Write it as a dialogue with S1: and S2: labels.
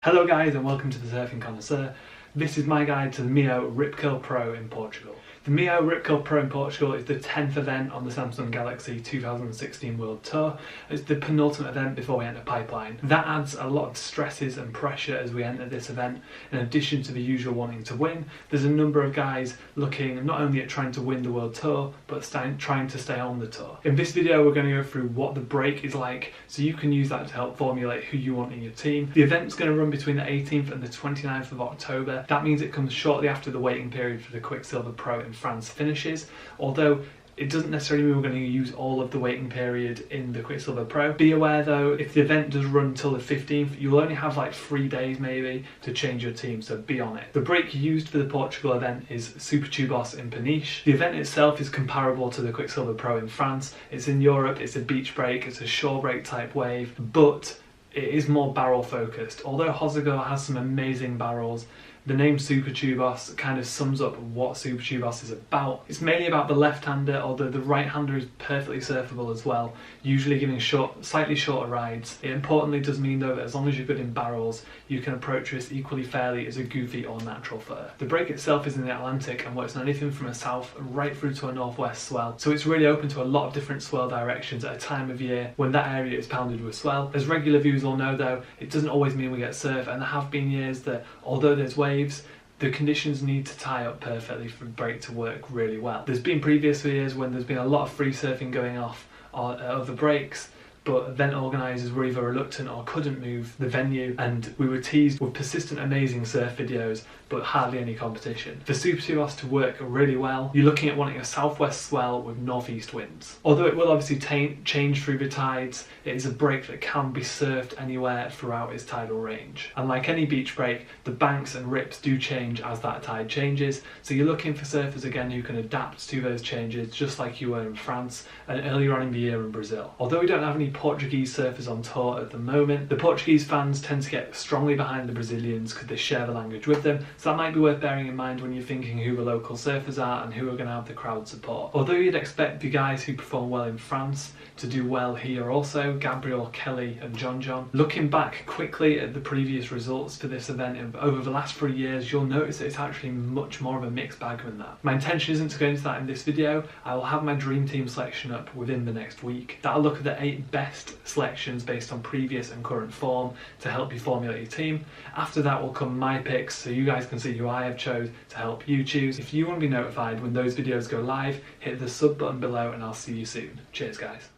S1: Hello guys and welcome to the Surfing Connoisseur. This is my guide to the Mio Rip Curl Pro in Portugal. The Mio Rip Curl Pro in Portugal is the 10th event on the Samsung Galaxy 2016 World Tour. It's the penultimate event before we enter Pipeline. That adds a lot of stresses and pressure as we enter this event. In addition to the usual wanting to win, there's a number of guys looking not only at trying to win the World Tour, but trying to stay on the tour. In this video we're going to go through what the break is like, so you can use that to help formulate who you want in your team. The event's going to run between the 18th and the 29th of October. That means it comes shortly after the waiting period for the Quicksilver Pro in France finishes, although it doesn't necessarily mean we're going to use all of the waiting period in the Quicksilver Pro. Be aware though, if the event does run until the 15th, you'll only have like 3 days maybe to change your team, so be on it. The break used for the Portugal event is Super Tubos in Peniche. The event itself is comparable to the Quicksilver Pro in France. It's in Europe, it's a beach break, it's a shore break type wave, but it is more barrel focused. Although Hossegor has some amazing barrels, the name Super Tubos kind of sums up what Super Tubos is about. It's mainly about the left-hander, although the right-hander is perfectly surfable as well, usually giving slightly shorter rides. It importantly does mean though that as long as you're good in barrels, you can approach this equally fairly as a goofy or natural fur. The break itself is in the Atlantic and works on anything from a south right through to a northwest swell, so it's really open to a lot of different swell directions at a time of year when that area is pounded with swell. As regular viewers will know though, it doesn't always mean we get surf, and there have been years that although there's waves, the conditions need to tie up perfectly for the break to work really well. There's been previous years when there's been a lot of free surfing going off at other breaks, but event organisers were either reluctant or couldn't move the venue, and we were teased with persistent amazing surf videos but hardly any competition. For Super Tubos to work really well, you're looking at wanting a southwest swell with northeast winds. Although it will obviously change through the tides, it is a break that can be surfed anywhere throughout its tidal range. And like any beach break, the banks and rips do change as that tide changes, so you're looking for surfers again who can adapt to those changes just like you were in France and earlier on in the year in Brazil. Although we don't have any Portuguese surfers on tour at the moment, the Portuguese fans tend to get strongly behind the Brazilians because they share the language with them, so that might be worth bearing in mind when you're thinking who the local surfers are and who are going to have the crowd support. Although you'd expect the guys who perform well in France to do well here also, Gabriel, Kelly and John. Looking back quickly at the previous results for this event over the last 3 years, you'll notice that it's actually much more of a mixed bag than that. My intention isn't to go into that in this video. I will have my dream team selection up within the next week. That'll look at the 8 best selections based on previous and current form to help you formulate your team. After that will come my picks, so you guys can see who I have chose to help you choose. If you want to be notified when those videos go live, hit the sub button below and I'll see you soon. Cheers guys.